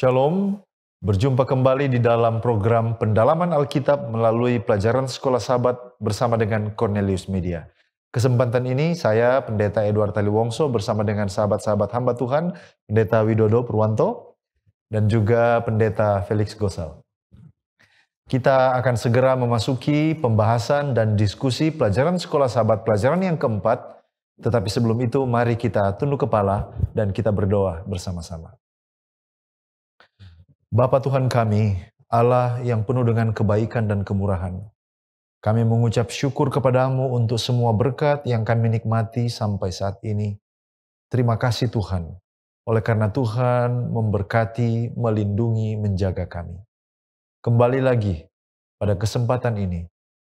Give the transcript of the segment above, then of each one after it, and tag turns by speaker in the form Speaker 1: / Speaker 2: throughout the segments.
Speaker 1: Shalom, berjumpa kembali di dalam program pendalaman Alkitab melalui pelajaran Sekolah Sabat bersama dengan Cornelius Media. Kesempatan ini saya, Pendeta Edward Taliwongso bersama dengan sahabat-sahabat hamba Tuhan, Pendeta Widodo Purwanto, dan juga Pendeta Felix Gosal. Kita akan segera memasuki pembahasan dan diskusi pelajaran Sekolah Sabat pelajaran yang keempat, tetapi sebelum itu mari kita tunduk kepala dan kita berdoa bersama-sama. Bapa Tuhan kami, Allah yang penuh dengan kebaikan dan kemurahan, kami mengucap syukur kepadamu untuk semua berkat yang kami nikmati sampai saat ini. Terima kasih Tuhan, oleh karena Tuhan memberkati, melindungi, menjaga kami. Kembali lagi pada kesempatan ini,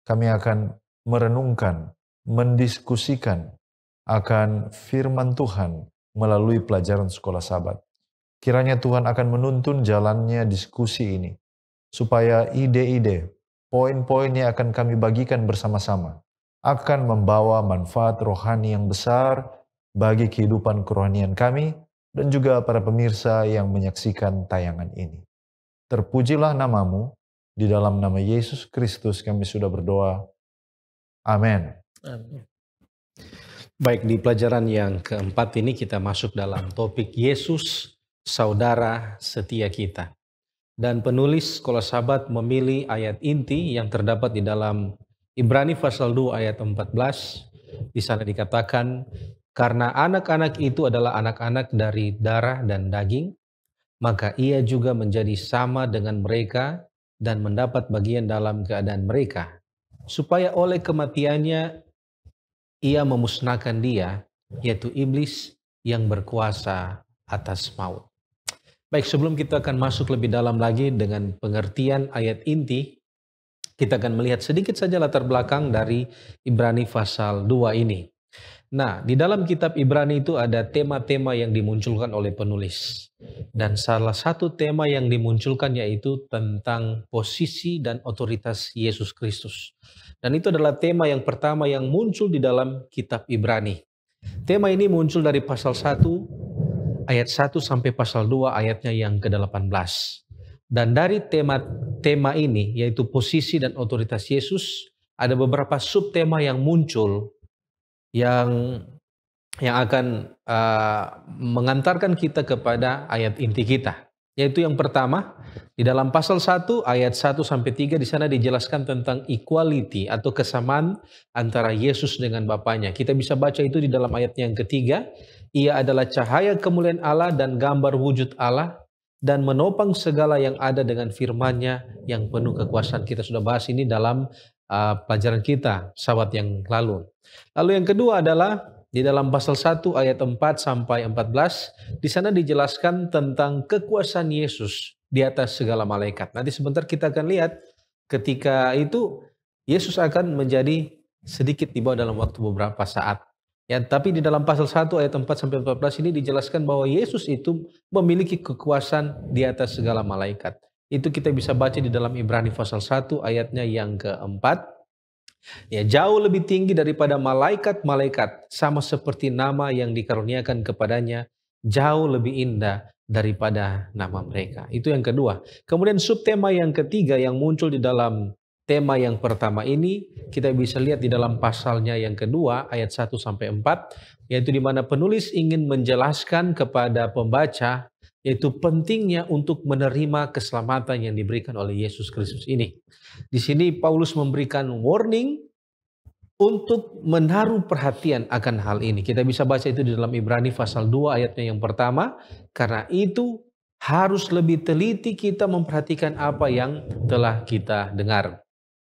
Speaker 1: kami akan merenungkan, mendiskusikan akan firman Tuhan melalui pelajaran Sekolah Sabat. Kiranya Tuhan akan menuntun jalannya diskusi ini, supaya ide-ide, poin-poin yang akan kami bagikan bersama-sama, akan membawa manfaat rohani yang besar bagi kehidupan kerohanian kami, dan juga para pemirsa yang menyaksikan tayangan ini. Terpujilah namamu, di dalam nama Yesus Kristus kami sudah berdoa. Amin.
Speaker 2: Amin. Baik, di pelajaran yang keempat ini kita masuk dalam topik Yesus, Saudara setia kita. Dan penulis Sekolah Sabat memilih ayat inti yang terdapat di dalam Ibrani pasal 2 ayat 14. Di sana dikatakan, karena anak-anak itu adalah anak-anak dari darah dan daging, maka ia juga menjadi sama dengan mereka dan mendapat bagian dalam keadaan mereka, supaya oleh kematiannya ia memusnahkan dia, yaitu iblis yang berkuasa atas maut. Baik, sebelum kita akan masuk lebih dalam lagi dengan pengertian ayat inti, kita akan melihat sedikit saja latar belakang dari Ibrani pasal 2 ini. Nah, di dalam kitab Ibrani itu ada tema-tema yang dimunculkan oleh penulis. Dan salah satu tema yang dimunculkan yaitu tentang posisi dan otoritas Yesus Kristus. Dan itu adalah tema yang pertama yang muncul di dalam kitab Ibrani. Tema ini muncul dari pasal 1 ayat 1 sampai pasal 2 ayatnya yang ke-18. Dan dari tema ini yaitu posisi dan otoritas Yesus, ada beberapa subtema yang muncul yang akan mengantarkan kita kepada ayat inti kita. Yaitu yang pertama, di dalam pasal 1 ayat 1 sampai 3 di sana dijelaskan tentang equality atau kesamaan antara Yesus dengan Bapanya. Kita bisa baca itu di dalam ayat yang ketiga. Ia adalah cahaya kemuliaan Allah dan gambar wujud Allah dan menopang segala yang ada dengan firman-Nya yang penuh kekuasaan. Kita sudah bahas ini dalam pelajaran kita sahabat yang lalu. Lalu yang kedua adalah di dalam pasal 1 ayat 4 sampai 14, di sana dijelaskan tentang kekuasaan Yesus di atas segala malaikat. Nanti sebentar kita akan lihat ketika itu Yesus akan menjadi sedikit di bawah dalam waktu beberapa saat. Ya, tapi di dalam pasal 1 ayat 4 sampai 14 ini dijelaskan bahwa Yesus itu memiliki kekuasaan di atas segala malaikat. Itu kita bisa baca di dalam Ibrani pasal 1 ayatnya yang keempat. Ya, jauh lebih tinggi daripada malaikat-malaikat, sama seperti nama yang dikaruniakan kepadanya, jauh lebih indah daripada nama mereka. Itu yang kedua. Kemudian subtema yang ketiga yang muncul di dalam tema yang pertama ini, kita bisa lihat di dalam pasalnya yang kedua, ayat 1 sampai 4, yaitu di mana penulis ingin menjelaskan kepada pembaca, yaitu pentingnya untuk menerima keselamatan yang diberikan oleh Yesus Kristus ini. Di sini Paulus memberikan warning untuk menaruh perhatian akan hal ini. Kita bisa baca itu di dalam Ibrani pasal 2 ayatnya yang pertama. Karena itu harus lebih teliti kita memperhatikan apa yang telah kita dengar.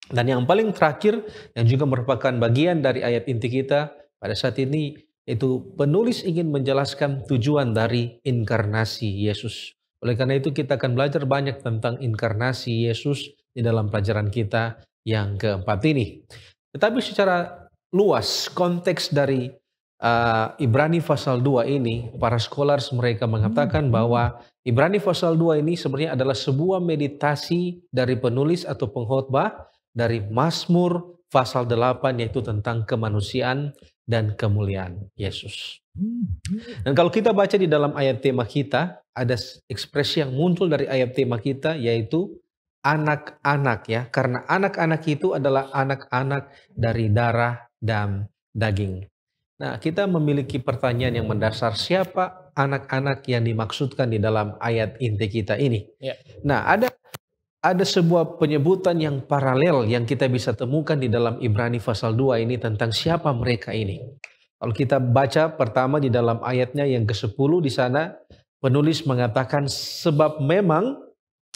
Speaker 2: Dan yang paling terakhir yang juga merupakan bagian dari ayat inti kita pada saat ini, itu penulis ingin menjelaskan tujuan dari inkarnasi Yesus. Oleh karena itu kita akan belajar banyak tentang inkarnasi Yesus di dalam pelajaran kita yang keempat ini. Tetapi secara luas konteks dari Ibrani pasal 2 ini, para scholars mereka mengatakan bahwa Ibrani pasal 2 ini sebenarnya adalah sebuah meditasi dari penulis atau pengkhotbah dari Mazmur pasal 8 yaitu tentang kemanusiaan dan kemuliaan Yesus. Dan kalau kita baca di dalam ayat tema kita, ada ekspresi yang muncul dari ayat tema kita yaitu anak-anak ya. Karena anak-anak itu adalah anak-anak dari darah dan daging. Nah, kita memiliki pertanyaan yang mendasar, siapa anak-anak yang dimaksudkan di dalam ayat inti kita ini?
Speaker 3: Ya.
Speaker 2: Nah, ada sebuah penyebutan yang paralel yang kita bisa temukan di dalam Ibrani pasal 2 ini tentang siapa mereka ini. Kalau kita baca pertama di dalam ayatnya yang ke-10 di sana, penulis mengatakan sebab memang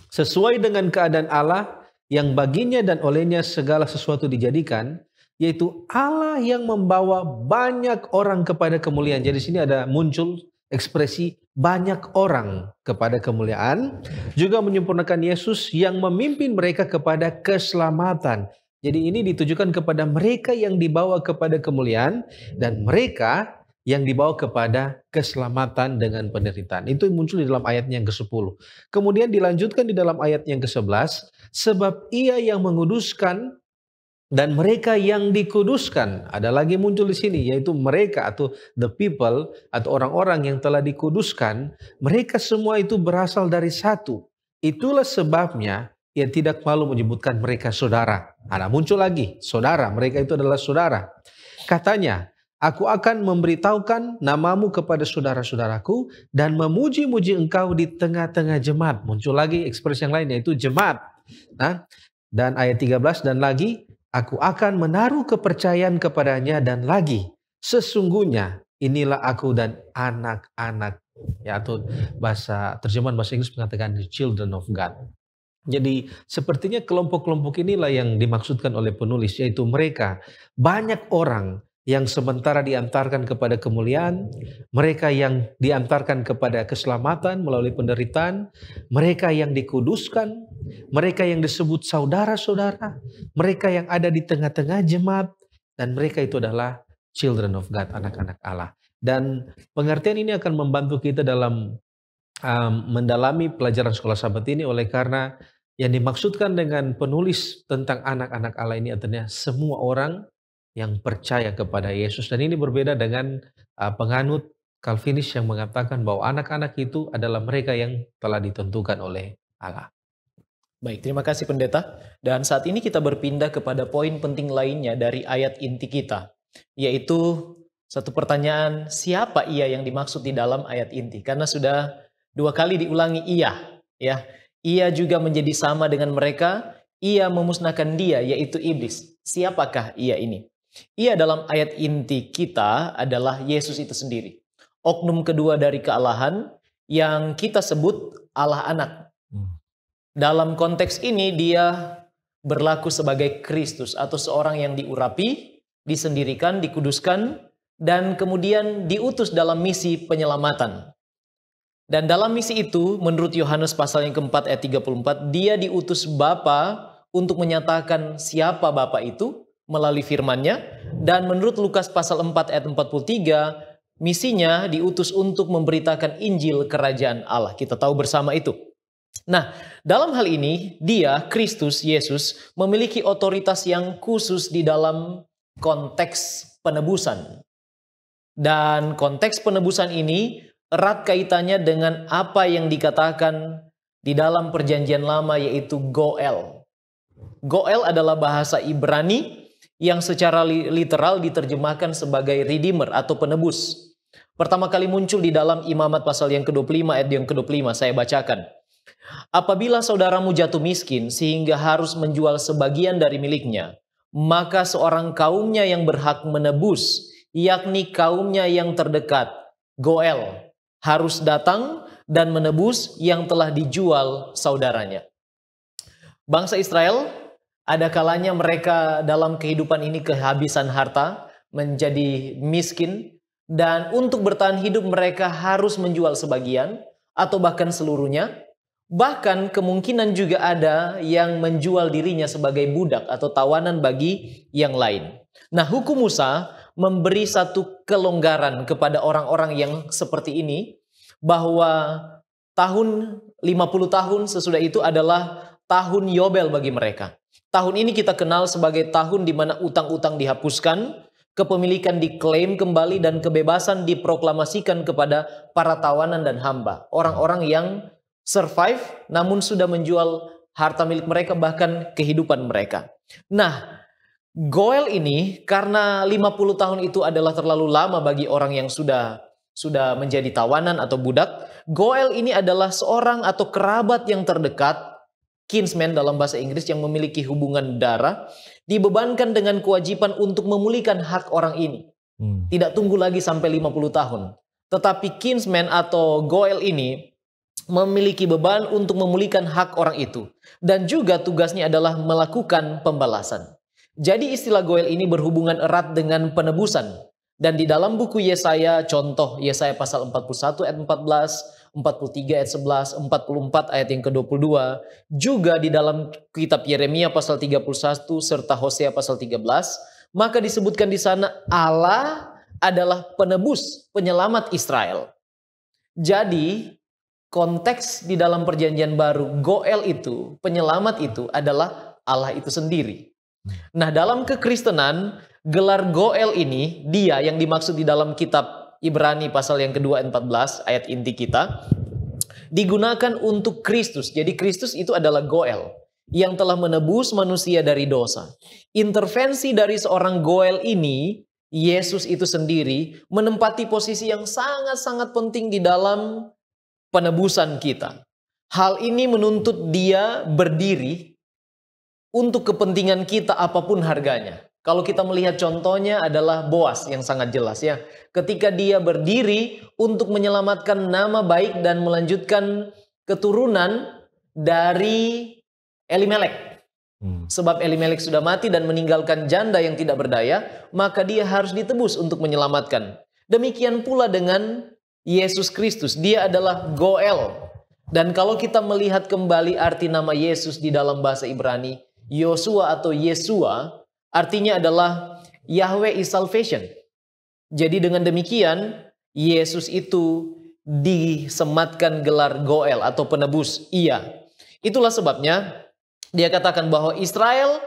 Speaker 2: sesuai dengan keadaan Allah yang baginya dan olehnya segala sesuatu dijadikan, yaitu Allah yang membawa banyak orang kepada kemuliaan. Jadi sini ada muncul ekspresi banyak orang kepada kemuliaan, juga menyempurnakan Yesus yang memimpin mereka kepada keselamatan. Jadi ini ditujukan kepada mereka yang dibawa kepada kemuliaan dan mereka yang dibawa kepada keselamatan dengan penderitaan. Itu muncul di dalam ayatnya yang ke-10. Kemudian dilanjutkan di dalam ayat yang ke-11, sebab Ia yang menguduskan dan mereka yang dikuduskan. Ada lagi muncul di sini, yaitu mereka atau the people atau orang-orang yang telah dikuduskan. Mereka semua itu berasal dari satu. Itulah sebabnya ia tidak malu menyebutkan mereka saudara. Ada muncul lagi, saudara. Mereka itu adalah saudara. Katanya, aku akan memberitahukan namamu kepada saudara-saudaraku dan memuji-muji engkau di tengah-tengah jemaat. Muncul lagi ekspresi yang lain, yaitu jemaat. Nah, dan ayat 13 dan lagi, aku akan menaruh kepercayaan kepadanya dan lagi, sesungguhnya inilah aku dan anak-anak. Ya, atau terjemahan bahasa Inggris mengatakan the children of God. Jadi sepertinya kelompok-kelompok inilah yang dimaksudkan oleh penulis, yaitu mereka banyak orang yang sementara diantarkan kepada kemuliaan, mereka yang diantarkan kepada keselamatan melalui penderitaan, mereka yang dikuduskan, mereka yang disebut saudara-saudara, mereka yang ada di tengah-tengah jemaat, dan mereka itu adalah children of God, anak-anak Allah. Dan pengertian ini akan membantu kita dalam mendalami pelajaran sekolah sahabat ini, oleh karena yang dimaksudkan dengan penulis tentang anak-anak Allah ini adalah semua orang yang percaya kepada Yesus. Dan ini berbeda dengan penganut Calvinis yang mengatakan bahwa anak-anak itu adalah mereka yang telah ditentukan oleh Allah.
Speaker 3: Baik, terima kasih pendeta. Dan saat ini kita berpindah kepada poin penting lainnya dari ayat inti kita, yaitu satu pertanyaan, siapa ia yang dimaksud di dalam ayat inti? Karena sudah 2 kali diulangi ia, ya. Ia juga menjadi sama dengan mereka, ia memusnahkan dia, yaitu iblis. Siapakah ia ini? Ia dalam ayat inti kita adalah Yesus itu sendiri. Oknum kedua dari kealahan yang kita sebut Allah anak. Dalam konteks ini dia berlaku sebagai Kristus atau seorang yang diurapi, disendirikan, dikuduskan, dan kemudian diutus dalam misi penyelamatan. Dan dalam misi itu, menurut Yohanes pasal yang keempat ayat 34, dia diutus Bapa untuk menyatakan siapa Bapa itu melalui firman-Nya. Dan menurut Lukas pasal 4 ayat 43, misinya diutus untuk memberitakan Injil Kerajaan Allah. Kita tahu bersama itu. Nah, dalam hal ini, dia, Kristus, Yesus, memiliki otoritas yang khusus di dalam konteks penebusan. Dan konteks penebusan ini erat kaitannya dengan apa yang dikatakan di dalam perjanjian lama, yaitu Goel. Goel adalah bahasa Ibrani yang secara literal diterjemahkan sebagai Redeemer atau penebus. Pertama kali muncul di dalam Imamat pasal yang ke-25 ayat yang ke-25, saya bacakan. Apabila saudaramu jatuh miskin sehingga harus menjual sebagian dari miliknya, maka seorang kaumnya yang berhak menebus, yakni kaumnya yang terdekat, Goel, harus datang dan menebus yang telah dijual saudaranya. Bangsa Israel, ada kalanya mereka dalam kehidupan ini kehabisan harta, menjadi miskin, dan untuk bertahan hidup mereka harus menjual sebagian atau bahkan seluruhnya. Bahkan kemungkinan juga ada yang menjual dirinya sebagai budak atau tawanan bagi yang lain. Nah, hukum Musa memberi satu kelonggaran kepada orang-orang yang seperti ini, bahwa tahun 50 tahun sesudah itu adalah tahun Yobel bagi mereka. Tahun ini kita kenal sebagai tahun di mana utang-utang dihapuskan, kepemilikan diklaim kembali, dan kebebasan diproklamasikan kepada para tawanan dan hamba. Orang-orang yang survive namun sudah menjual harta milik mereka, bahkan kehidupan mereka. Nah, Goel ini karena 50 tahun itu adalah terlalu lama bagi orang yang sudah menjadi tawanan atau budak. Goel ini adalah seorang atau kerabat yang terdekat, kinsman dalam bahasa Inggris, yang memiliki hubungan darah, dibebankan dengan kewajiban untuk memulihkan hak orang ini. Tidak tunggu lagi sampai 50 tahun. Tetapi kinsman atau Goel ini memiliki beban untuk memulihkan hak orang itu. Dan juga tugasnya adalah melakukan pembalasan. Jadi istilah Goel ini berhubungan erat dengan penebusan. Dan di dalam buku Yesaya, contoh Yesaya pasal 41 ayat 14, 43 ayat 11, 44 ayat yang ke-22, juga di dalam kitab Yeremia pasal 31 serta Hosea pasal 13, maka disebutkan di sana Allah adalah penebus, penyelamat Israel. Jadi konteks di dalam perjanjian baru, Goel itu, penyelamat itu adalah Allah itu sendiri. Nah, dalam kekristenan, gelar Goel ini, dia yang dimaksud di dalam kitab Ibrani pasal yang kedua 14 ayat inti kita, digunakan untuk Kristus. Jadi Kristus itu adalah Goel yang telah menebus manusia dari dosa. Intervensi dari seorang Goel ini, Yesus itu sendiri menempati posisi yang sangat-sangat penting di dalam penebusan kita. Hal ini menuntut dia berdiri untuk kepentingan kita apapun harganya. Kalau kita melihat contohnya adalah Boas yang sangat jelas ya. Ketika dia berdiri untuk menyelamatkan nama baik dan melanjutkan keturunan dari Elimelek. Sebab Elimelek sudah mati dan meninggalkan janda yang tidak berdaya, maka dia harus ditebus untuk menyelamatkan. Demikian pula dengan Yesus Kristus, dia adalah Goel. Dan kalau kita melihat kembali arti nama Yesus di dalam bahasa Ibrani, Yosua atau Yesua, artinya adalah Yahweh is salvation. Jadi dengan demikian, Yesus itu disematkan gelar Goel atau penebus. Iya. Itulah sebabnya dia katakan bahwa Israel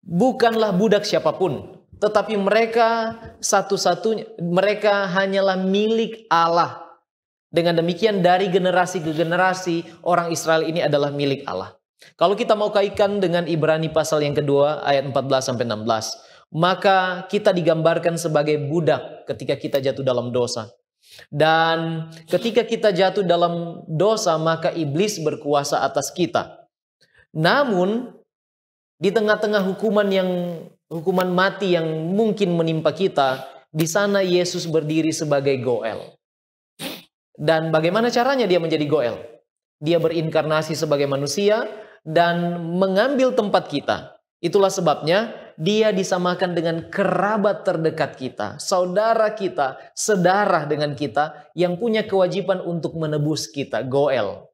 Speaker 3: bukanlah budak siapapun, tetapi mereka satu-satunya, mereka hanyalah milik Allah. Dengan demikian dari generasi ke generasi, orang Israel ini adalah milik Allah. Kalau kita mau kaitkan dengan Ibrani pasal yang kedua ayat 14-16, maka kita digambarkan sebagai budak ketika kita jatuh dalam dosa. Dan ketika kita jatuh dalam dosa, maka iblis berkuasa atas kita. Namun di tengah-tengah hukuman mati yang mungkin menimpa kita, di sana Yesus berdiri sebagai Goel. Dan bagaimana caranya dia menjadi Goel? Dia berinkarnasi sebagai manusia dan mengambil tempat kita. Itulah sebabnya dia disamakan dengan kerabat terdekat kita, saudara kita, sedarah dengan kita yang punya kewajiban untuk menebus kita, Goel.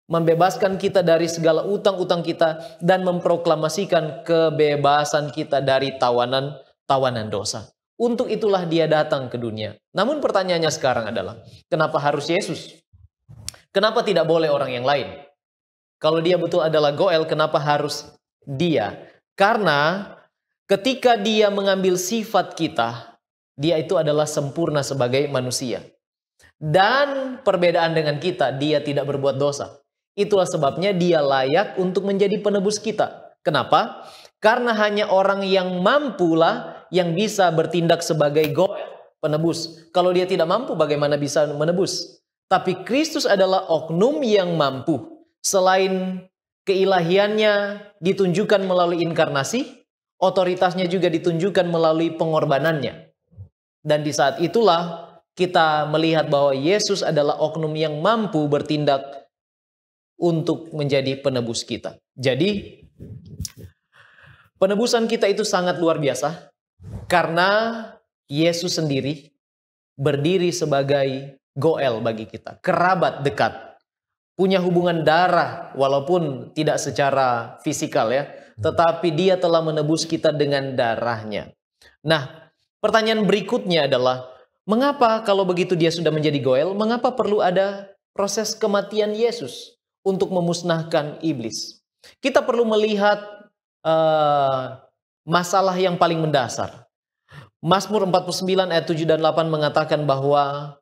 Speaker 3: Membebaskan kita dari segala utang-utang kita dan memproklamasikan kebebasan kita dari tawanan dosa. Untuk itulah dia datang ke dunia. Namun pertanyaannya sekarang adalah, kenapa harus Yesus? Kenapa tidak boleh orang yang lain? Kalau dia betul adalah Goel, kenapa harus dia? Karena ketika dia mengambil sifat kita, dia itu adalah sempurna sebagai manusia. Dan perbedaan dengan kita, dia tidak berbuat dosa. Itulah sebabnya dia layak untuk menjadi penebus kita. Kenapa? Karena hanya orang yang mampulah yang bisa bertindak sebagai Goel, penebus. Kalau dia tidak mampu, bagaimana bisa menebus? Tapi Kristus adalah oknum yang mampu. Selain keilahiannya ditunjukkan melalui inkarnasi, otoritasnya juga ditunjukkan melalui pengorbanannya. Dan di saat itulah kita melihat bahwa Yesus adalah oknum yang mampu bertindak untuk menjadi penebus kita. Jadi penebusan kita itu sangat luar biasa karena Yesus sendiri berdiri sebagai Goel bagi kita, kerabat dekat. Punya hubungan darah walaupun tidak secara fisikal ya, tetapi dia telah menebus kita dengan darahnya. Nah, pertanyaan berikutnya adalah, mengapa kalau begitu dia sudah menjadi Goel, mengapa perlu ada proses kematian Yesus untuk memusnahkan iblis? Kita perlu melihat masalah yang paling mendasar. Mazmur 49 ayat 7 dan 8 mengatakan bahwa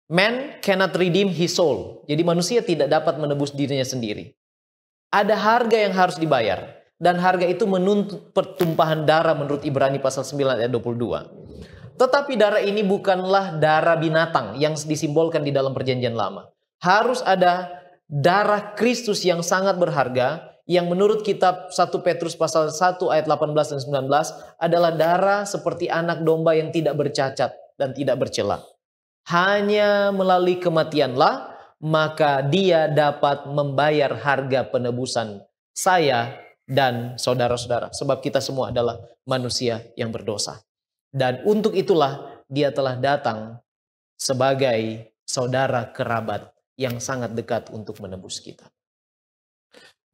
Speaker 3: man cannot redeem his soul. Jadi manusia tidak dapat menebus dirinya sendiri. Ada harga yang harus dibayar. Dan harga itu menuntut pertumpahan darah menurut Ibrani pasal 9 ayat 22. Tetapi darah ini bukanlah darah binatang yang disimbolkan di dalam perjanjian lama. Harus ada darah Kristus yang sangat berharga, yang menurut kitab 1 Petrus pasal 1 ayat 18 dan 19 adalah darah seperti anak domba yang tidak bercacat dan tidak bercela. Hanya melalui kematianlah maka dia dapat membayar harga penebusan saya dan saudara-saudara. Sebab kita semua adalah manusia yang berdosa. Dan untuk itulah dia telah datang sebagai saudara kerabat yang sangat dekat untuk menebus kita.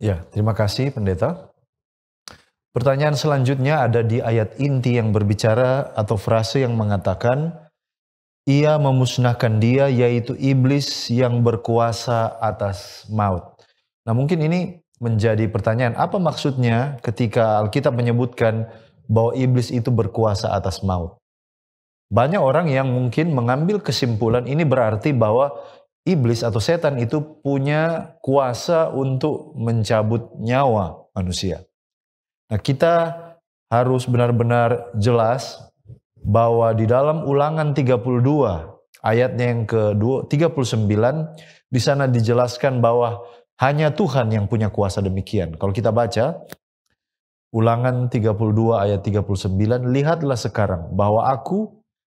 Speaker 1: Ya, terima kasih pendeta. Pertanyaan selanjutnya ada di ayat inti yang berbicara atau frase yang mengatakan, ia memusnahkan dia, yaitu iblis yang berkuasa atas maut. Nah, mungkin ini menjadi pertanyaan, apa maksudnya ketika Alkitab menyebutkan bahwa iblis itu berkuasa atas maut? Banyak orang yang mungkin mengambil kesimpulan ini berarti bahwa iblis atau setan itu punya kuasa untuk mencabut nyawa manusia. Nah, kita harus benar-benar jelas bahwa di dalam Ulangan 32 ayatnya yang ke-39 di sana dijelaskan bahwa hanya Tuhan yang punya kuasa demikian. Kalau kita baca Ulangan 32 ayat 39, lihatlah sekarang bahwa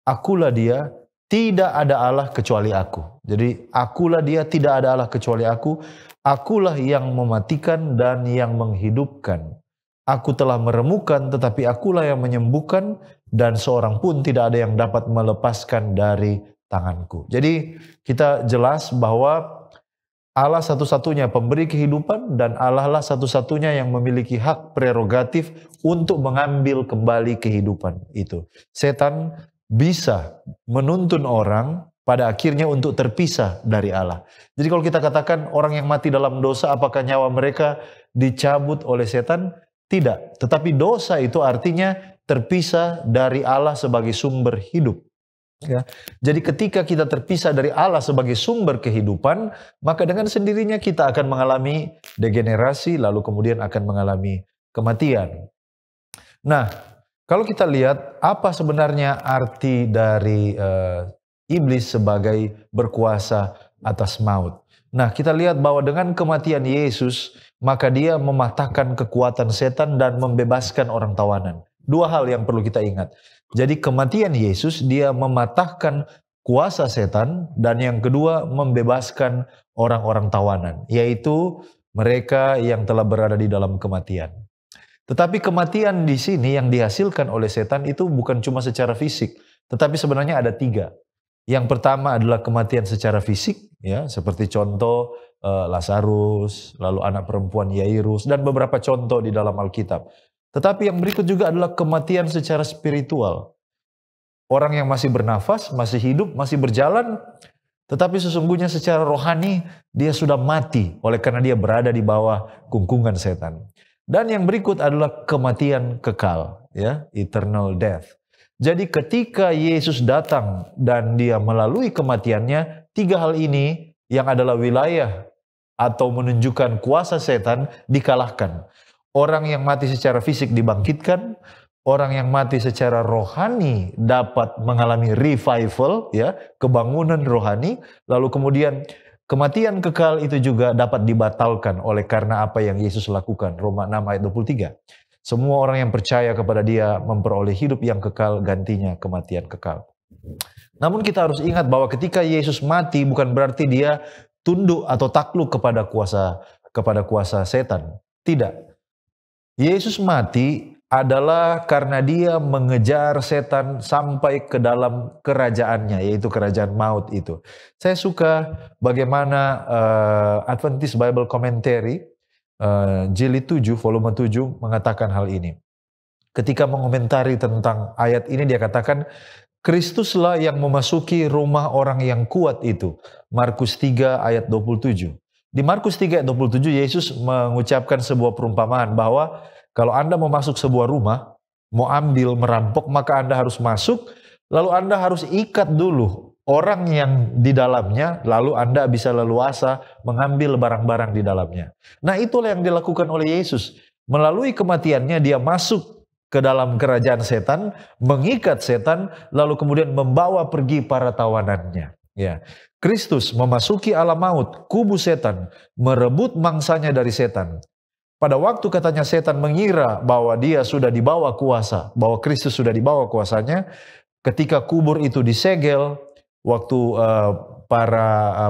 Speaker 1: akulah dia, tidak ada Allah kecuali aku. Jadi akulah dia, tidak ada Allah kecuali aku. Akulah yang mematikan dan yang menghidupkan. Aku telah meremukkan tetapi akulah yang menyembuhkan, dan seorang pun tidak ada yang dapat melepaskan dari tanganku. Jadi kita jelas bahwa Allah satu-satunya pemberi kehidupan, dan Allah lah satu-satunya yang memiliki hak prerogatif untuk mengambil kembali kehidupan itu. Setan bisa menuntun orang pada akhirnya untuk terpisah dari Allah. Jadi kalau kita katakan orang yang mati dalam dosa, apakah nyawa mereka dicabut oleh setan? Tidak. Tetapi dosa itu artinya terpisah dari Allah sebagai sumber hidup. Ya. Jadi ketika kita terpisah dari Allah sebagai sumber kehidupan, maka dengan sendirinya kita akan mengalami degenerasi, lalu kemudian akan mengalami kematian. Nah, kalau kita lihat apa sebenarnya arti dari iblis sebagai berkuasa atas maut. Nah, kita lihat bahwa dengan kematian Yesus, maka dia mematahkan kekuatan setan dan membebaskan orang tawanan. Dua hal yang perlu kita ingat. Jadi kematian Yesus, dia mematahkan kuasa setan, dan yang kedua membebaskan orang-orang tawanan, yaitu mereka yang telah berada di dalam kematian. Tetapi kematian di sini yang dihasilkan oleh setan itu bukan cuma secara fisik, tetapi sebenarnya ada tiga. Yang pertama adalah kematian secara fisik, ya, seperti contoh Lazarus, lalu anak perempuan Yairus, dan beberapa contoh di dalam Alkitab. Tetapi yang berikut juga adalah kematian secara spiritual. Orang yang masih bernafas, masih hidup, masih berjalan, tetapi sesungguhnya secara rohani dia sudah mati oleh karena dia berada di bawah kungkungan setan. Dan yang berikut adalah kematian kekal, ya, eternal death. Jadi ketika Yesus datang dan dia melalui kematiannya, tiga hal ini yang adalah wilayah atau menunjukkan kuasa setan dikalahkan. Orang yang mati secara fisik dibangkitkan, orang yang mati secara rohani dapat mengalami revival, ya, kebangunan rohani, lalu kemudian kematian kekal itu juga dapat dibatalkan oleh karena apa yang Yesus lakukan. Roma 6 ayat 23. Semua orang yang percaya kepada dia memperoleh hidup yang kekal, gantinya kematian kekal. Namun kita harus ingat bahwa ketika Yesus mati bukan berarti dia tunduk atau takluk kepada kuasa setan. Tidak. Yesus mati adalah karena dia mengejar setan sampai ke dalam kerajaannya, yaitu kerajaan maut itu. Saya suka bagaimana Adventist Bible Commentary jilid 7, volume 7 mengatakan hal ini. Ketika mengomentari tentang ayat ini dia katakan, Kristuslah yang memasuki rumah orang yang kuat itu. Markus 3 ayat 27. Di Markus 3 ayat 27 Yesus mengucapkan sebuah perumpamaan bahwa Kalau Anda mau masuk sebuah rumah, mau ambil, merampok, maka Anda harus masuk, lalu Anda harus ikat dulu orang yang di dalamnya, lalu Anda bisa leluasa mengambil barang-barang di dalamnya. Nah, itulah yang dilakukan oleh Yesus. Melalui kematiannya dia masuk ke dalam kerajaan setan, mengikat setan, lalu kemudian membawa pergi para tawanannya. Ya, Kristus memasuki alam maut, kubu setan, merebut mangsanya dari setan. Pada waktu katanya setan mengira bahwa dia sudah dibawa kuasa, bahwa Kristus sudah dibawa kuasanya, ketika kubur itu disegel, waktu para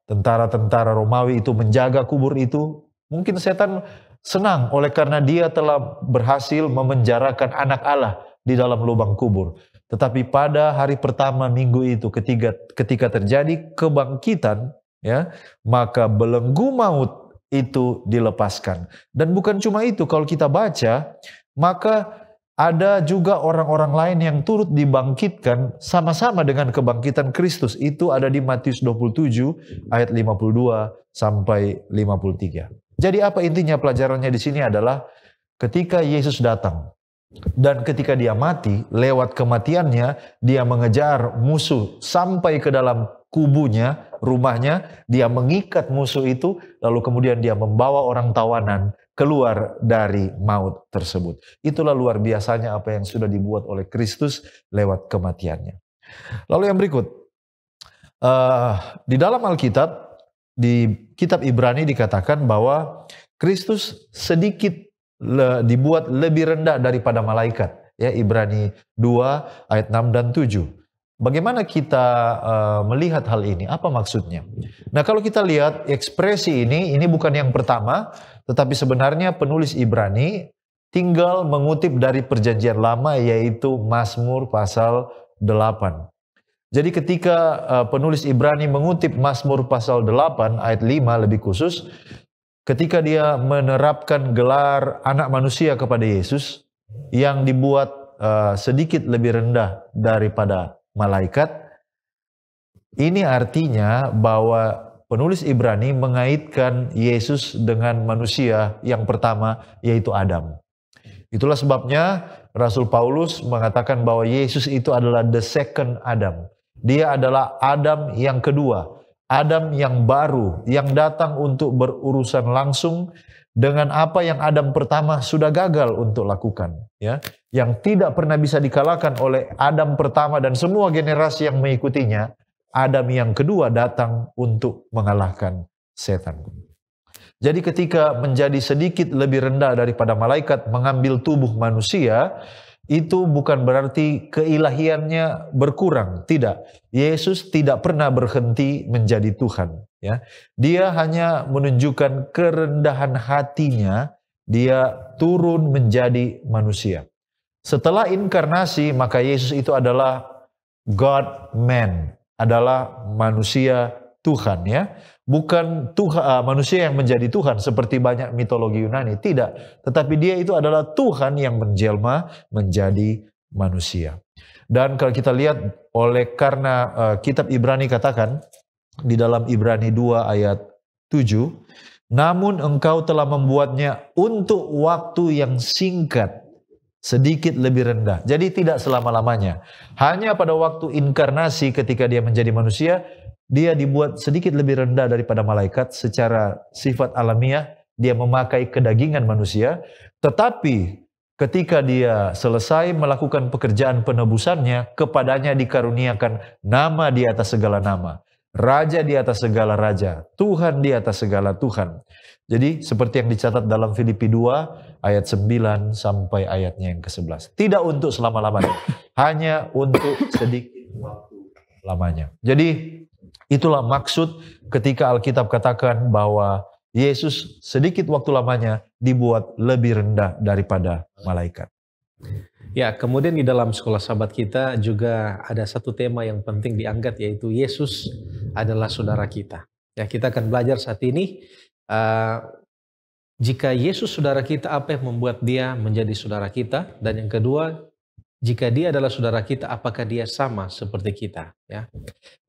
Speaker 1: tentara-tentara Romawi itu menjaga kubur itu, mungkin setan senang oleh karena dia telah berhasil memenjarakan anak Allah di dalam lubang kubur. Tetapi pada hari pertama minggu itu ketika terjadi kebangkitan, ya, maka belenggu maut itu dilepaskan. Dan bukan cuma itu, kalau kita baca, maka ada juga orang-orang lain yang turut dibangkitkan sama-sama dengan kebangkitan Kristus. Itu ada di Matius 27 ayat 52 sampai 53. Jadi apa intinya pelajarannya di sini adalah ketika Yesus datang dan ketika dia mati, lewat kematiannya dia mengejar musuh sampai ke dalam kubunya, rumahnya, dia mengikat musuh itu, lalu kemudian dia membawa orang tawanan keluar dari maut tersebut. Itulah luar biasanya apa yang sudah dibuat oleh Kristus lewat kematiannya. Lalu yang berikut, di dalam Alkitab, di kitab Ibrani dikatakan bahwa Kristus sedikit dibuat lebih rendah daripada malaikat. Ya, Ibrani 2 ayat 6 dan 7. Bagaimana kita melihat hal ini? Apa maksudnya? Nah, kalau kita lihat ekspresi ini bukan yang pertama, tetapi sebenarnya penulis Ibrani tinggal mengutip dari perjanjian lama, yaitu Mazmur pasal 8. Jadi ketika penulis Ibrani mengutip Mazmur pasal 8 ayat 5 lebih khusus, ketika dia menerapkan gelar anak manusia kepada Yesus yang dibuat sedikit lebih rendah daripada malaikat, ini artinya bahwa penulis Ibrani mengaitkan Yesus dengan manusia yang pertama, yaitu Adam. Itulah sebabnya Rasul Paulus mengatakan bahwa Yesus itu adalah the second Adam. Dia adalah Adam yang kedua, Adam yang baru, yang datang untuk berurusan langsung dengan apa yang Adam pertama sudah gagal untuk lakukan, ya, yang tidak pernah bisa dikalahkan oleh Adam pertama dan semua generasi yang mengikutinya. Adam yang kedua datang untuk mengalahkan setan. Jadi ketika menjadi sedikit lebih rendah daripada malaikat, mengambil tubuh manusia, itu bukan berarti keilahiannya berkurang. Tidak. Yesus tidak pernah berhenti menjadi Tuhan. Ya. Dia hanya menunjukkan kerendahan hatinya. Dia turun menjadi manusia. Setelah inkarnasi, maka Yesus itu adalah God-man. Adalah manusia Tuhan, ya. Bukan manusia yang menjadi Tuhan seperti banyak mitologi Yunani, tidak. Tetapi dia itu adalah Tuhan yang menjelma menjadi manusia. Dan kalau kita lihat, karena kitab Ibrani katakan di dalam Ibrani 2 ayat 7, namun engkau telah membuatnya untuk waktu yang singkat, sedikit lebih rendah. Jadi tidak selama-lamanya. Hanya pada waktu inkarnasi ketika dia menjadi manusia, dia dibuat sedikit lebih rendah daripada malaikat. Secara sifat alamiah, dia memakai kedagingan manusia. Tetapi ketika dia selesai melakukan pekerjaan penebusannya, kepadanya dikaruniakan nama di atas segala nama. Raja di atas segala raja. Tuhan di atas segala Tuhan. Jadi seperti yang dicatat dalam Filipi 2 ayat 9 sampai ayatnya yang ke-11. Tidak untuk selama-lamanya. Hanya untuk sedikit waktu lamanya. Jadi itulah maksud ketika Alkitab katakan bahwa Yesus sedikit waktu lamanya dibuat lebih rendah daripada malaikat.
Speaker 2: Ya, kemudian di dalam sekolah sahabat kita juga ada satu tema yang penting diangkat, yaitu Yesus adalah saudara kita. Ya, kita akan belajar saat ini, jika Yesus saudara kita, apa yang membuat dia menjadi saudara kita? Dan yang kedua, jika dia adalah saudara kita, apakah dia sama seperti kita? Ya.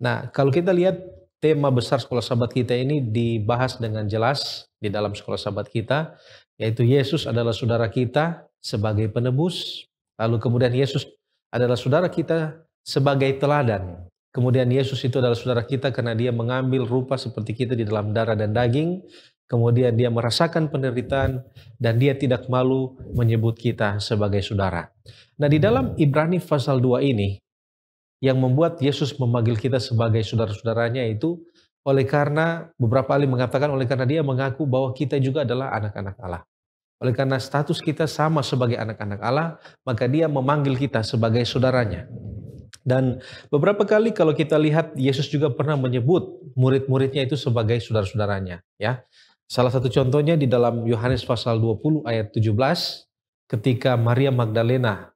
Speaker 2: Nah, kalau kita lihat tema besar sekolah sahabat kita ini dibahas dengan jelas di dalam sekolah sahabat kita. yaitu Yesus adalah saudara kita sebagai penebus, lalu kemudian Yesus adalah saudara kita sebagai teladan. Kemudian Yesus itu adalah saudara kita karena dia mengambil rupa seperti kita di dalam darah dan daging. Kemudian dia merasakan penderitaan dan dia tidak malu menyebut kita sebagai saudara. Nah, di dalam Ibrani pasal 2 ini yang membuat Yesus memanggil kita sebagai saudara-saudaranya itu oleh karena beberapa ahli mengatakan oleh karena dia mengaku bahwa kita juga adalah anak-anak Allah. Oleh karena status kita sama sebagai anak-anak Allah, maka dia memanggil kita sebagai saudaranya. Dan beberapa kali kalau kita lihat Yesus juga pernah menyebut murid-muridnya itu sebagai saudara-saudaranya, ya. Salah satu contohnya di dalam Yohanes pasal 20 ayat 17 ketika Maria Magdalena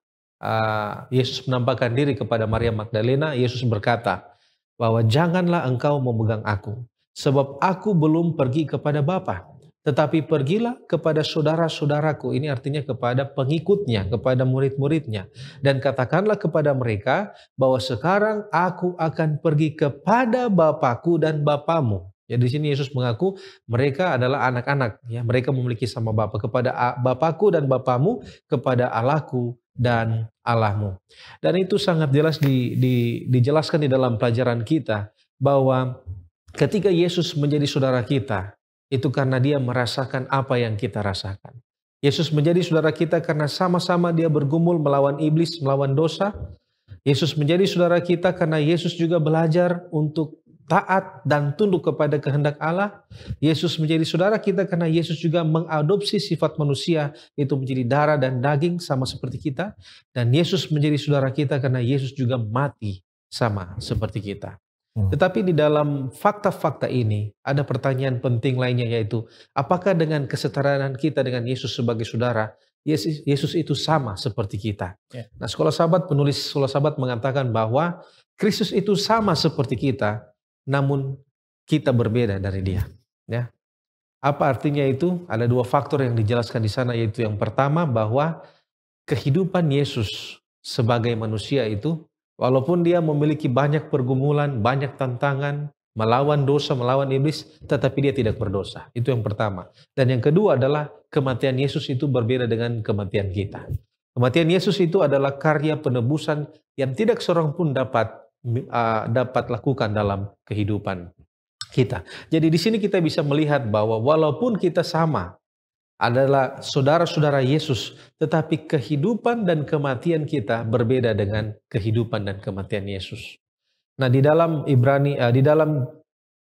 Speaker 2: Yesus menampakkan diri kepada Maria Magdalena, Yesus berkata bahwa janganlah engkau memegang aku sebab aku belum pergi kepada Bapa. Tetapi pergilah kepada saudara-saudaraku, ini artinya kepada pengikutnya, kepada murid-muridnya. Dan katakanlah kepada mereka bahwa sekarang aku akan pergi kepada Bapakku dan Bapamu. Ya, di sini Yesus mengaku mereka adalah anak-anak. Ya, mereka memiliki sama Bapa, kepada Bapakku dan Bapamu, kepada Allahku dan Allahmu. Dan itu sangat jelas dijelaskan di dalam pelajaran kita bahwa ketika Yesus menjadi saudara kita, itu karena dia merasakan apa yang kita rasakan. Yesus menjadi saudara kita karena sama-sama dia bergumul melawan iblis, melawan dosa. Yesus menjadi saudara kita karena Yesus juga belajar untuk taat dan tunduk kepada kehendak Allah. Yesus menjadi saudara kita karena Yesus juga mengadopsi sifat manusia, itu menjadi darah dan daging sama seperti kita. Dan Yesus menjadi saudara kita karena Yesus juga mati sama seperti kita. Tetapi di dalam fakta-fakta ini ada pertanyaan penting lainnya, yaitu apakah dengan kesetaraan kita dengan Yesus sebagai saudara, Yesus itu sama seperti kita? Yeah. Nah, penulis Sekolah Sahabat mengatakan bahwa Kristus itu sama seperti kita, namun kita berbeda dari dia. Ya. Apa artinya itu? Ada dua faktor yang dijelaskan di sana, yaitu yang pertama bahwa kehidupan Yesus sebagai manusia itu, walaupun dia memiliki banyak pergumulan, banyak tantangan, melawan dosa, melawan iblis, tetapi dia tidak berdosa. Itu yang pertama. Dan yang kedua adalah kematian Yesus itu berbeda dengan kematian kita. Kematian Yesus itu adalah karya penebusan yang tidak seorang pun dapat lakukan dalam kehidupan kita. Jadi di sini kita bisa melihat bahwa walaupun kita sama, adalah saudara-saudara Yesus, tetapi kehidupan dan kematian kita berbeda dengan kehidupan dan kematian Yesus. Nah, di dalam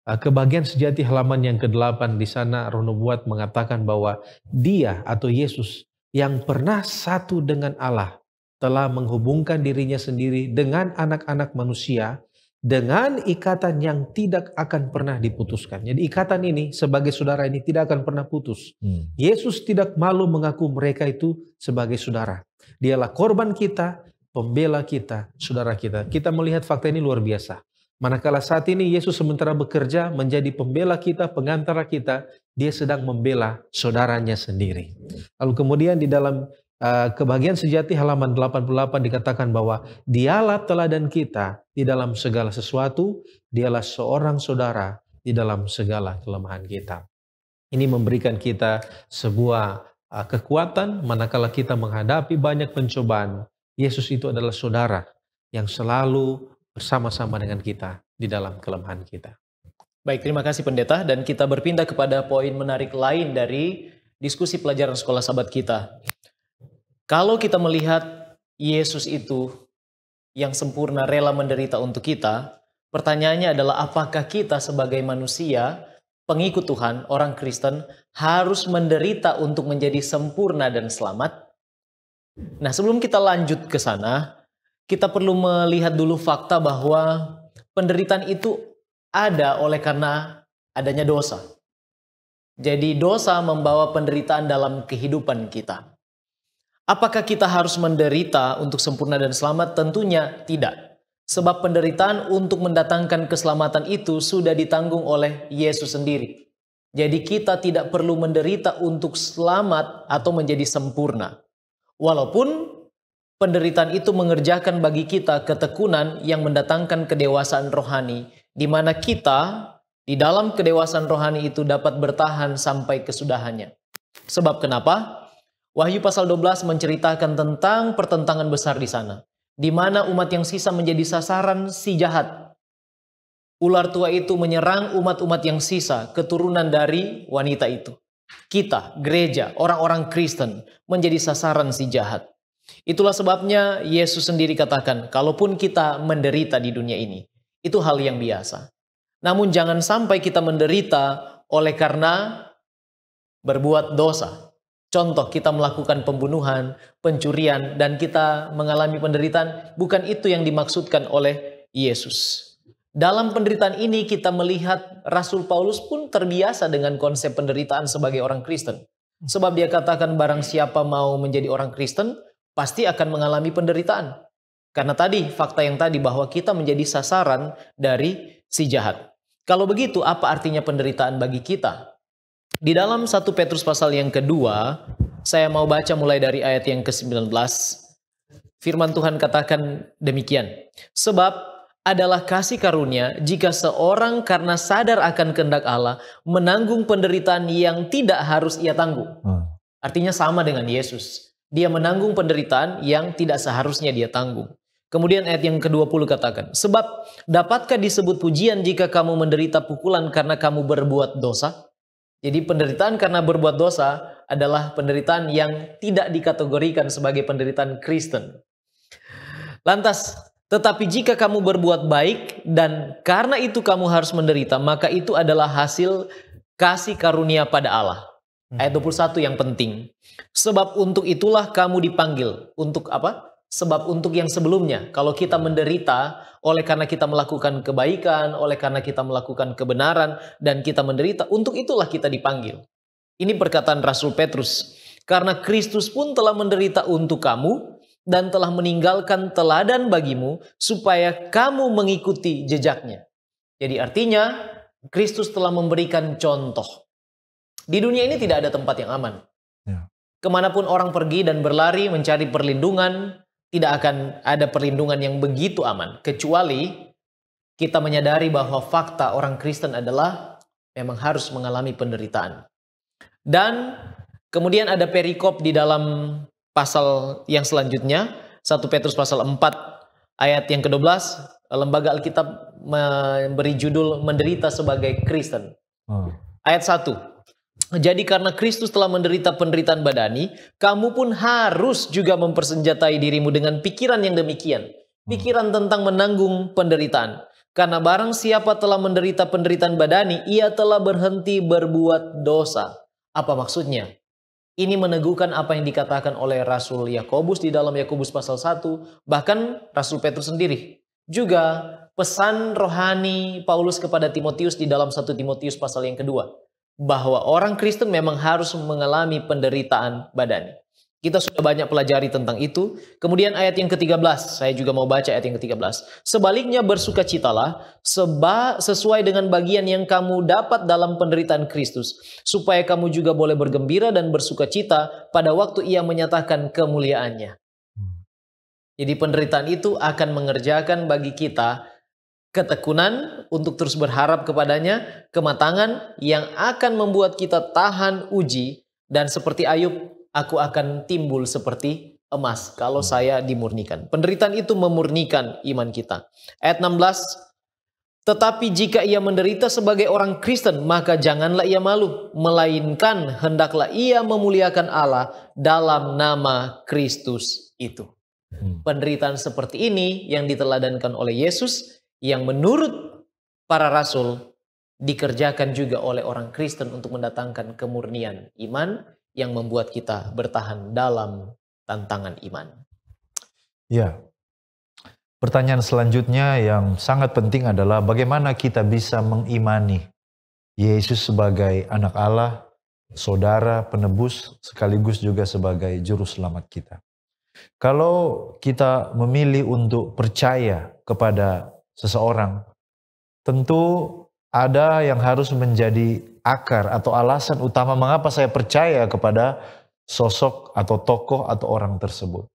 Speaker 2: kebagian sejati halaman yang ke-8 di sana Roh Nubuat mengatakan bahwa dia atau Yesus yang pernah satu dengan Allah telah menghubungkan dirinya sendiri dengan anak-anak manusia dengan ikatan yang tidak akan pernah diputuskan. Jadi ikatan ini sebagai saudara ini tidak akan pernah putus. Yesus tidak malu mengaku mereka itu sebagai saudara. Dialah korban kita, pembela kita, saudara kita. Kita melihat fakta ini luar biasa. Manakala saat ini Yesus sementara bekerja menjadi pembela kita, pengantara kita, dia sedang membela saudaranya sendiri. Lalu kemudian di dalam kebagian sejati halaman 88 dikatakan bahwa dialah teladan kita di dalam segala sesuatu, dialah seorang saudara di dalam segala kelemahan kita. Ini memberikan kita sebuah kekuatan manakala kita menghadapi banyak pencobaan. Yesus itu adalah saudara yang selalu bersama-sama dengan kita di dalam kelemahan kita.
Speaker 3: Baik, terima kasih pendeta, dan kita berpindah kepada poin menarik lain dari diskusi pelajaran Sekolah Sahabat kita. Kalau kita melihat Yesus itu yang sempurna rela menderita untuk kita, pertanyaannya adalah apakah kita sebagai manusia, pengikut Tuhan, orang Kristen, harus menderita untuk menjadi sempurna dan selamat? Nah, sebelum kita lanjut ke sana, kita perlu melihat dulu fakta bahwa penderitaan itu ada oleh karena adanya dosa. Jadi dosa membawa penderitaan dalam kehidupan kita. Apakah kita harus menderita untuk sempurna dan selamat? Tentunya tidak. Sebab penderitaan untuk mendatangkan keselamatan itu sudah ditanggung oleh Yesus sendiri. Jadi kita tidak perlu menderita untuk selamat atau menjadi sempurna. Walaupun penderitaan itu mengerjakan bagi kita ketekunan yang mendatangkan kedewasaan rohani, di mana kita di dalam kedewasaan rohani itu dapat bertahan sampai kesudahannya. Sebab kenapa? Wahyu pasal 12 menceritakan tentang pertentangan besar di sana, di mana umat yang sisa menjadi sasaran si jahat. Ular tua itu menyerang umat-umat yang sisa, keturunan dari wanita itu. Kita, gereja, orang-orang Kristen menjadi sasaran si jahat. Itulah sebabnya Yesus sendiri katakan, kalaupun kita menderita di dunia ini, itu hal yang biasa. Namun jangan sampai kita menderita oleh karena berbuat dosa. Contoh, kita melakukan pembunuhan, pencurian, dan kita mengalami penderitaan. Bukan itu yang dimaksudkan oleh Yesus. Dalam penderitaan ini kita melihat Rasul Paulus pun terbiasa dengan konsep penderitaan sebagai orang Kristen. Sebab dia katakan barang siapa mau menjadi orang Kristen, pasti akan mengalami penderitaan. Karena tadi, fakta yang tadi bahwa kita menjadi sasaran dari si jahat. Kalau begitu, apa artinya penderitaan bagi kita? Di dalam 1 Petrus pasal yang kedua, saya mau baca mulai dari ayat yang ke-19. Firman Tuhan katakan demikian. Sebab adalah kasih karunia jika seorang karena sadar akan kehendak Allah menanggung penderitaan yang tidak harus ia tanggung. Artinya sama dengan Yesus. Dia menanggung penderitaan yang tidak seharusnya dia tanggung. Kemudian ayat yang ke-20 katakan, sebab dapatkah disebut pujian jika kamu menderita pukulan karena kamu berbuat dosa? Jadi penderitaan karena berbuat dosa adalah penderitaan yang tidak dikategorikan sebagai penderitaan Kristen. Lantas, tetapi jika kamu berbuat baik dan karena itu kamu harus menderita, maka itu adalah hasil kasih karunia pada Allah. Ayat 21 yang penting. Sebab untuk itulah kamu dipanggil. Untuk apa? Sebab untuk yang sebelumnya, kalau kita menderita oleh karena kita melakukan kebaikan, oleh karena kita melakukan kebenaran, dan kita menderita, untuk itulah kita dipanggil. Ini perkataan Rasul Petrus. Karena Kristus pun telah menderita untuk kamu, dan telah meninggalkan teladan bagimu, supaya kamu mengikuti jejaknya. Jadi artinya, Kristus telah memberikan contoh. Di dunia ini tidak ada tempat yang aman. Kemanapun orang pergi dan berlari mencari perlindungan, tidak akan ada perlindungan yang begitu aman. Kecuali kita menyadari bahwa fakta orang Kristen adalah memang harus mengalami penderitaan. Dan kemudian ada perikop di dalam pasal yang selanjutnya. 1 Petrus pasal 4 ayat yang ke-12. Lembaga Alkitab memberi judul menderita sebagai Kristen. Ayat 1. Jadi karena Kristus telah menderita penderitaan badani, kamu pun harus juga mempersenjatai dirimu dengan pikiran yang demikian. Pikiran tentang menanggung penderitaan. Karena barang siapa telah menderita penderitaan badani, ia telah berhenti berbuat dosa. Apa maksudnya? Ini meneguhkan apa yang dikatakan oleh Rasul Yakobus di dalam Yakobus pasal 1. Bahkan Rasul Petrus sendiri. Juga pesan rohani Paulus kepada Timotius di dalam 1 Timotius pasal yang kedua. Bahwa orang Kristen memang harus mengalami penderitaan badani. Kita sudah banyak pelajari tentang itu. Kemudian ayat yang ke-13, saya juga mau baca ayat yang ke-13. Sebaliknya bersukacitalah sesuai dengan bagian yang kamu dapat dalam penderitaan Kristus, supaya kamu juga boleh bergembira dan bersukacita pada waktu ia menyatakan kemuliaannya. Jadi penderitaan itu akan mengerjakan bagi kita ketekunan untuk terus berharap kepadanya, kematangan yang akan membuat kita tahan uji, dan seperti Ayub, aku akan timbul seperti emas kalau saya dimurnikan. Penderitaan itu memurnikan iman kita. Ayat 16, tetapi jika ia menderita sebagai orang Kristen, maka janganlah ia malu, melainkan hendaklah ia memuliakan Allah dalam nama Kristus itu. Penderitaan seperti ini yang diteladankan oleh Yesus, yang menurut para rasul dikerjakan juga oleh orang Kristen untuk mendatangkan kemurnian iman yang membuat kita bertahan dalam tantangan iman.
Speaker 1: Ya, pertanyaan selanjutnya yang sangat penting adalah bagaimana kita bisa mengimani Yesus sebagai anak Allah, saudara, penebus, sekaligus juga sebagai juru selamat kita. Kalau kita memilih untuk percaya kepada seseorang, tentu ada yang harus menjadi akar atau alasan utama mengapa saya percaya kepada sosok atau tokoh atau orang tersebut.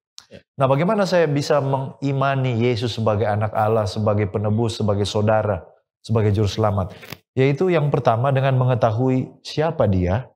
Speaker 1: Nah, bagaimana saya bisa mengimani Yesus sebagai anak Allah, sebagai penebus, sebagai saudara, sebagai juru selamat? Yaitu yang pertama dengan mengetahui siapa dia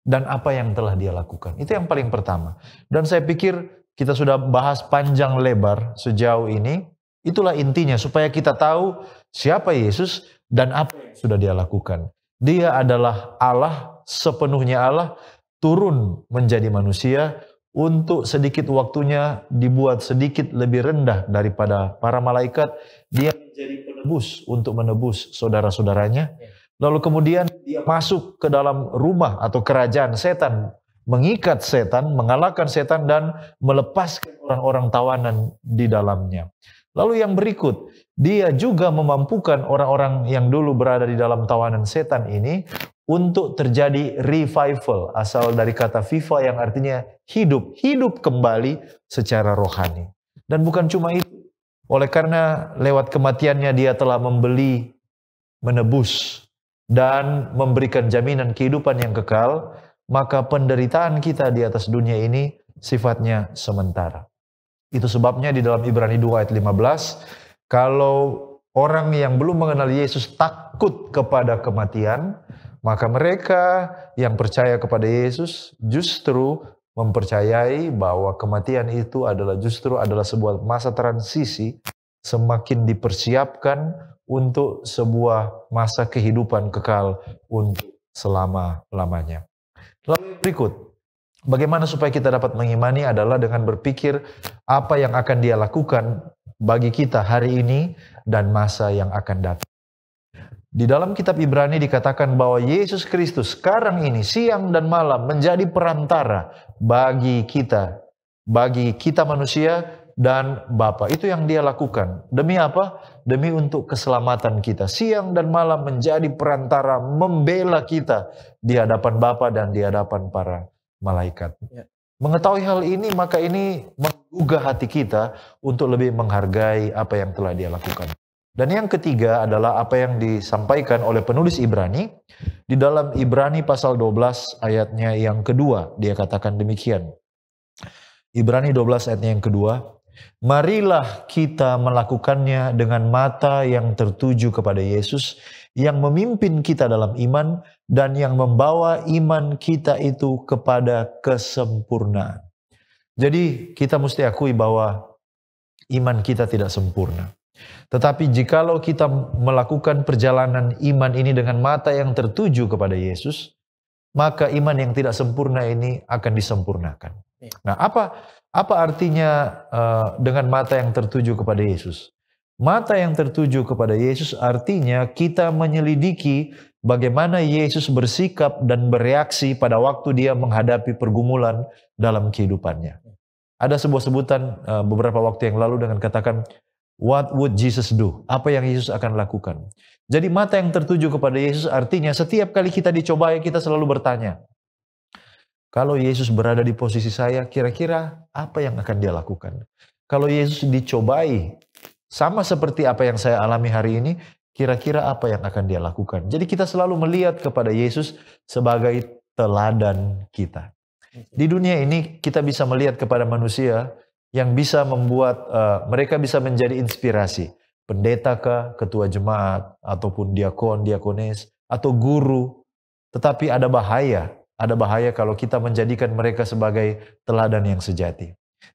Speaker 1: dan apa yang telah dia lakukan. Itu yang paling pertama. Dan saya pikir kita sudah bahas panjang lebar sejauh ini. Itulah intinya supaya kita tahu siapa Yesus dan apa yang sudah dia lakukan. Dia adalah Allah, sepenuhnya Allah, turun menjadi manusia untuk sedikit waktunya dibuat sedikit lebih rendah daripada para malaikat. Dia menjadi penebus untuk menebus saudara-saudaranya. Lalu kemudian dia masuk ke dalam rumah atau kerajaan setan, mengikat setan, mengalahkan setan dan melepaskan orang-orang tawanan di dalamnya. Lalu yang berikut, dia juga memampukan orang-orang yang dulu berada di dalam tawanan setan ini untuk terjadi revival, asal dari kata viva yang artinya hidup kembali secara rohani. Dan bukan cuma itu, oleh karena lewat kematiannya dia telah membeli, menebus, dan memberikan jaminan kehidupan yang kekal, maka penderitaan kita di atas dunia ini sifatnya sementara. Itu sebabnya di dalam Ibrani 2 ayat 15, kalau orang yang belum mengenal Yesus takut kepada kematian, maka mereka yang percaya kepada Yesus justru mempercayai bahwa kematian itu justru adalah sebuah masa transisi, semakin dipersiapkan untuk sebuah masa kehidupan kekal untuk selama-lamanya. Lalu berikut, bagaimana supaya kita dapat mengimani adalah dengan berpikir apa yang akan dia lakukan bagi kita hari ini dan masa yang akan datang. Di dalam kitab Ibrani dikatakan bahwa Yesus Kristus sekarang ini siang dan malam menjadi perantara bagi kita manusia dan Bapa. Itu yang dia lakukan. Demi apa? Demi untuk keselamatan kita. Siang dan malam menjadi perantara membela kita di hadapan Bapa dan di hadapan para malaikat. Mengetahui hal ini, maka ini menggugah hati kita untuk lebih menghargai apa yang telah dia lakukan. Dan yang ketiga adalah apa yang disampaikan oleh penulis Ibrani. Di dalam Ibrani pasal 12 ayatnya yang kedua, dia katakan demikian. Ibrani 12 ayatnya yang kedua, marilah kita melakukannya dengan mata yang tertuju kepada Yesus, yang memimpin kita dalam iman, dan yang membawa iman kita itu kepada kesempurnaan. Jadi kita mesti akui bahwa iman kita tidak sempurna. Tetapi jikalau kita melakukan perjalanan iman ini dengan mata yang tertuju kepada Yesus, maka iman yang tidak sempurna ini akan disempurnakan. Nah, apa artinya dengan mata yang tertuju kepada Yesus? Mata yang tertuju kepada Yesus artinya kita menyelidiki bagaimana Yesus bersikap dan bereaksi pada waktu dia menghadapi pergumulan dalam kehidupannya. Ada sebuah sebutan beberapa waktu yang lalu dengan katakan, what would Jesus do? Apa yang Yesus akan lakukan? Jadi mata yang tertuju kepada Yesus artinya setiap kali kita dicobai, kita selalu bertanya, kalau Yesus berada di posisi saya, kira-kira apa yang akan dia lakukan? Kalau Yesus dicobai, sama seperti apa yang saya alami hari ini, kira-kira apa yang akan dia lakukan? Jadi kita selalu melihat kepada Yesus sebagai teladan kita. Di dunia ini kita bisa melihat kepada manusia yang bisa membuat mereka bisa menjadi inspirasi. Pendeta kah, ketua jemaat, ataupun diakon, diakones, atau guru. Tetapi ada bahaya kalau kita menjadikan mereka sebagai teladan yang sejati.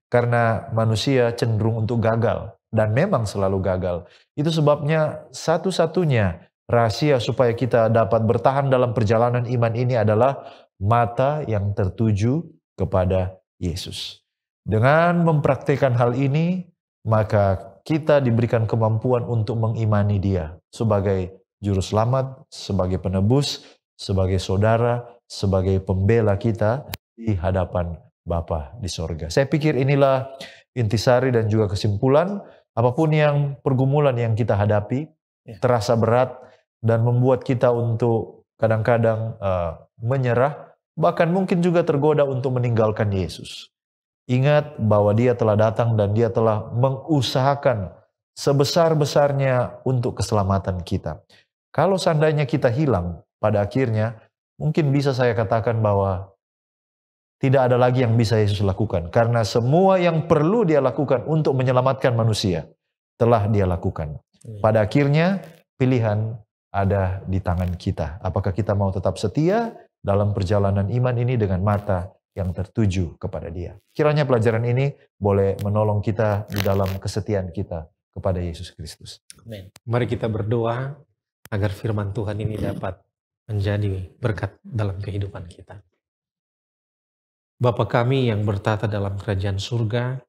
Speaker 1: Karena manusia cenderung untuk gagal, dan memang selalu gagal. Itu sebabnya satu-satunya rahasia supaya kita dapat bertahan dalam perjalanan iman ini adalah mata yang tertuju kepada Yesus. Dengan mempraktikkan hal ini, maka kita diberikan kemampuan untuk mengimani Dia sebagai juru selamat, sebagai penebus, sebagai saudara, sebagai pembela kita di hadapan Bapa di sorga. Saya pikir inilah intisari dan juga kesimpulan. Apapun yang pergumulan yang kita hadapi terasa berat dan membuat kita untuk kadang-kadang menyerah, bahkan mungkin juga tergoda untuk meninggalkan Yesus. Ingat bahwa Dia telah datang dan Dia telah mengusahakan sebesar-besarnya untuk keselamatan kita. Kalau seandainya kita hilang, pada akhirnya mungkin bisa saya katakan bahwa tidak ada lagi yang bisa Yesus lakukan. Karena semua yang perlu Dia lakukan untuk menyelamatkan manusia telah Dia lakukan. Pada akhirnya pilihan ada di tangan kita. Apakah kita mau tetap setia dalam perjalanan iman ini dengan mata yang tertuju kepada Dia. Kiranya pelajaran ini boleh menolong kita di dalam kesetiaan kita kepada Yesus Kristus.
Speaker 3: Amin.
Speaker 2: Mari kita berdoa agar firman Tuhan ini dapat menjadi berkat dalam kehidupan kita. Bapa kami yang bertata dalam kerajaan surga,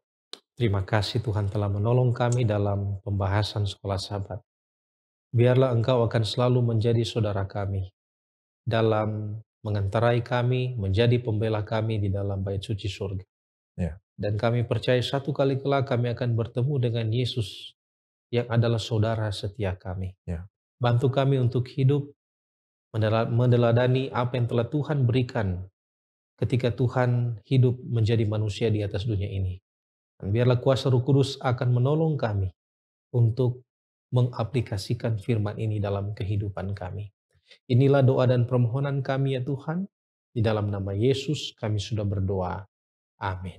Speaker 2: terima kasih Tuhan telah menolong kami dalam pembahasan sekolah Sabat. Biarlah Engkau akan selalu menjadi saudara kami dalam mengenterai kami, menjadi pembela kami di dalam bait suci surga.
Speaker 1: Ya.
Speaker 2: Dan kami percaya satu kali kelak kami akan bertemu dengan Yesus yang adalah saudara setia kami.
Speaker 1: Ya.
Speaker 2: Bantu kami untuk hidup meneladani apa yang telah Tuhan berikan ketika Tuhan hidup menjadi manusia di atas dunia ini. Dan biarlah kuasa Roh Kudus akan menolong kami untuk mengaplikasikan firman ini dalam kehidupan kami. Inilah doa dan permohonan kami ya Tuhan. Di dalam nama Yesus kami sudah berdoa. Amin.